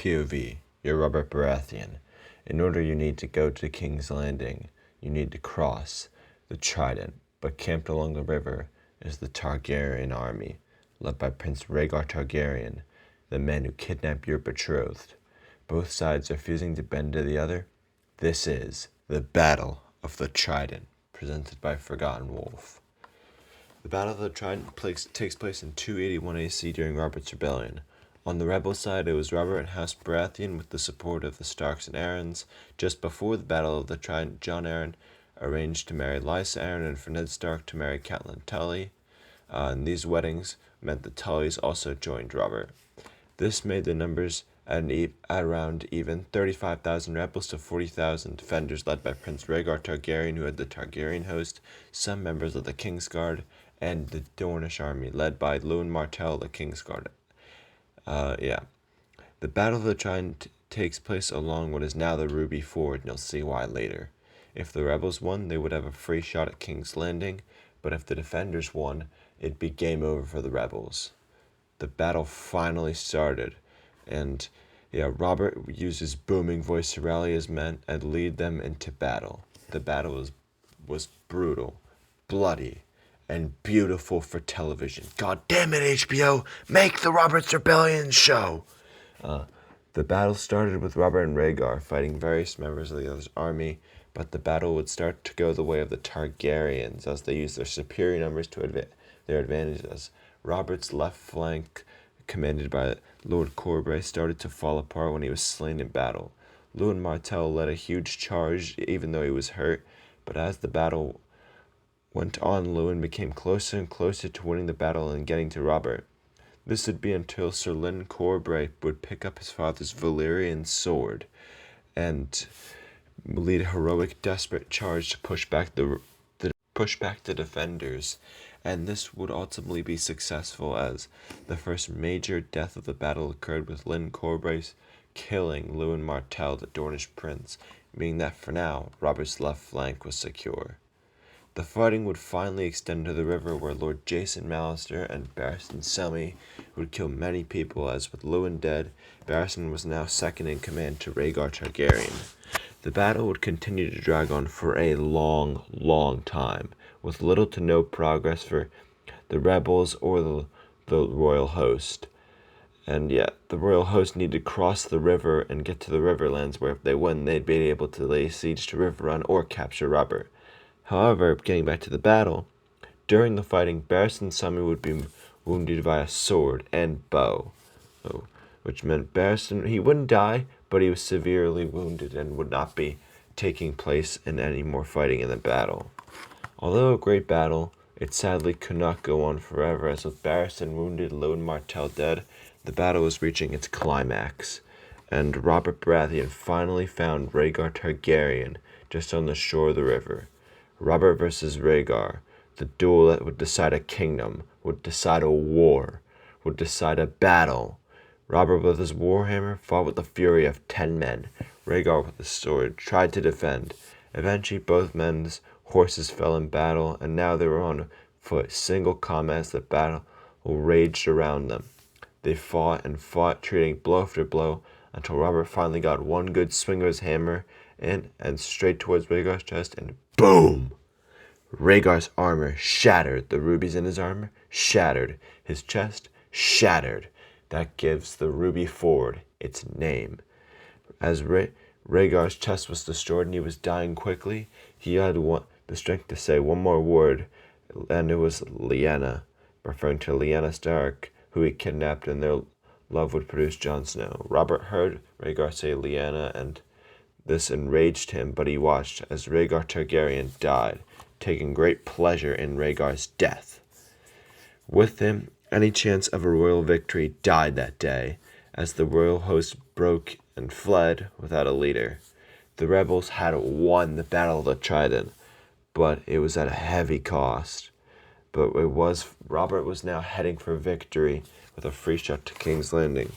POV, you're Robert Baratheon. In order you need to go to King's Landing. You need to cross the Trident, but camped along the river is the Targaryen army, led by Prince Rhaegar Targaryen, the man who kidnapped your betrothed. Both sides are refusing to bend to the other. This is the Battle of the Trident, presented by Forgotten Wolf. The Battle of the Trident takes place in 281 AC during Robert's Rebellion. On the rebel side, it was Robert and House Baratheon with the support of the Starks and Arryns. Just before the Battle of the Trident, Jon Arryn arranged to marry Lysa Arryn and for Ned Stark to marry Catelyn Tully. And these weddings meant the Tullys also joined Robert. This made the numbers at around even 35,000 rebels to 40,000 defenders led by Prince Rhaegar Targaryen, who had the Targaryen host, some members of the Kingsguard, and the Dornish army led by Lewin Martell, the Kingsguard. The Battle of the Trident takes place along what is now the Ruby Ford, and you'll see why later. If the rebels won, they would have a free shot at King's Landing, but if the defenders won, it'd be game over for the rebels. The battle finally started, and Robert used his booming voice to rally his men and lead them into battle. The battle was brutal, bloody, and beautiful for television. God damn it, HBO! Make the Robert's Rebellion show! The battle started with Robert and Rhaegar fighting various members of the other's army, but the battle would start to go the way of the Targaryens as they used their superior numbers to their advantages. Robert's left flank, commanded by Lord Corbray, started to fall apart when he was slain in battle. Lewin Martell led a huge charge even though he was hurt, but as the battle went on, Lewin became closer and closer to winning the battle and getting to Robert. This would be until Sir Lyn Corbray would pick up his father's Valyrian sword and lead a heroic, desperate charge to push back the defenders, and this would ultimately be successful as the first major death of the battle occurred with Lyn Corbray killing Lewin Martell, the Dornish prince, meaning that for now, Robert's left flank was secure. The fighting would finally extend to the river where Lord Jason Mallister and Barristan Selmy would kill many people, as with Lewin dead, Barristan was now second in command to Rhaegar Targaryen. The battle would continue to drag on for a long, long time, with little to no progress for the rebels or the royal host. And yet, the royal host needed to cross the river and get to the Riverlands, where if they won, they'd be able to lay siege to Riverrun or capture Robert. However, getting back to the battle, during the fighting, Barristan Selmy would be wounded by a sword and bow, which meant Barristan, he wouldn't die, but he was severely wounded and would not be taking place in any more fighting in the battle. Although a great battle, it sadly could not go on forever, as with Barristan wounded and Lewin Martell dead, the battle was reaching its climax, and Robert Baratheon finally found Rhaegar Targaryen just on the shore of the river. Robert versus Rhaegar, the duel that would decide a kingdom, would decide a war, would decide a battle. Robert with his warhammer fought with the fury of 10 men. Rhaegar with his sword tried to defend. Eventually both men's horses fell in battle, and now they were on foot, single combat as the battle raged around them. They fought and fought, trading blow after blow, until Robert finally got one good swing of his hammer in and straight towards Rhaegar's chest, and boom! Rhaegar's armor shattered. The rubies in his armor shattered. His chest shattered. That gives the Ruby Ford its name. As Rhaegar's chest was destroyed and he was dying quickly, he had the strength to say one more word, and it was Lyanna, referring to Lyanna Stark, who he kidnapped, and their love would produce Jon Snow. Robert heard Rhaegar say Lyanna, and this enraged him, but he watched as Rhaegar Targaryen died, taking great pleasure in Rhaegar's death. With him, any chance of a royal victory died that day, as the royal host broke and fled without a leader. The rebels had won the Battle of the Trident, but it was at a heavy cost. But Robert was now heading for victory with a free shot to King's Landing.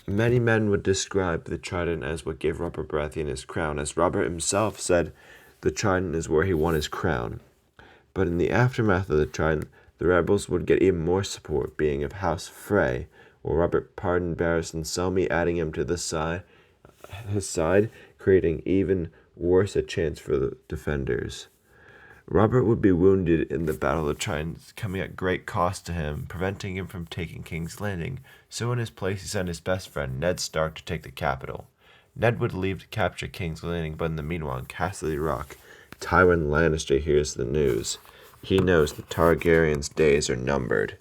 Many men would describe the Trident as what gave Robert Baratheon his crown, as Robert himself said the Trident is where he won his crown. But in the aftermath of the Trident, the rebels would get even more support, being of House Frey, while Robert pardoned Barris and Selmy, adding him to his side, creating even worse a chance for the defenders. Robert would be wounded in the Battle of the Trident, coming at great cost to him, preventing him from taking King's Landing, so in his place he sent his best friend Ned Stark to take the capital. Ned would leave to capture King's Landing, but in the meanwhile, in Castle Rock, Tywin Lannister hears the news. He knows the Targaryen's days are numbered,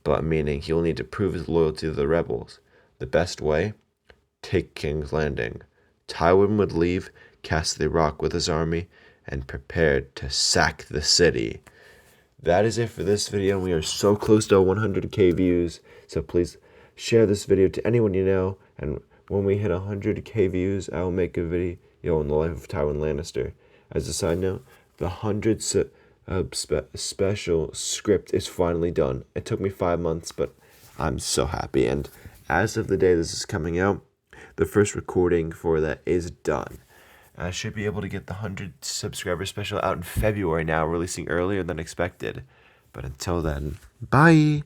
but meaning he'll need to prove his loyalty to the rebels. The best way? Take King's Landing. Tywin would leave Castle Rock with his army and prepared to sack the city. That is it for this video. We are so close to 100k views, so please share this video to anyone you know, and when we hit 100k views, I will make a video on the life of Tywin Lannister. As a side note, the 100 special script is finally done. It took me 5 months, but I'm so happy, and as of the day this is coming out, the first recording for that is done. I should be able to get the 100 subscriber special out in February now, releasing earlier than expected. But until then, bye!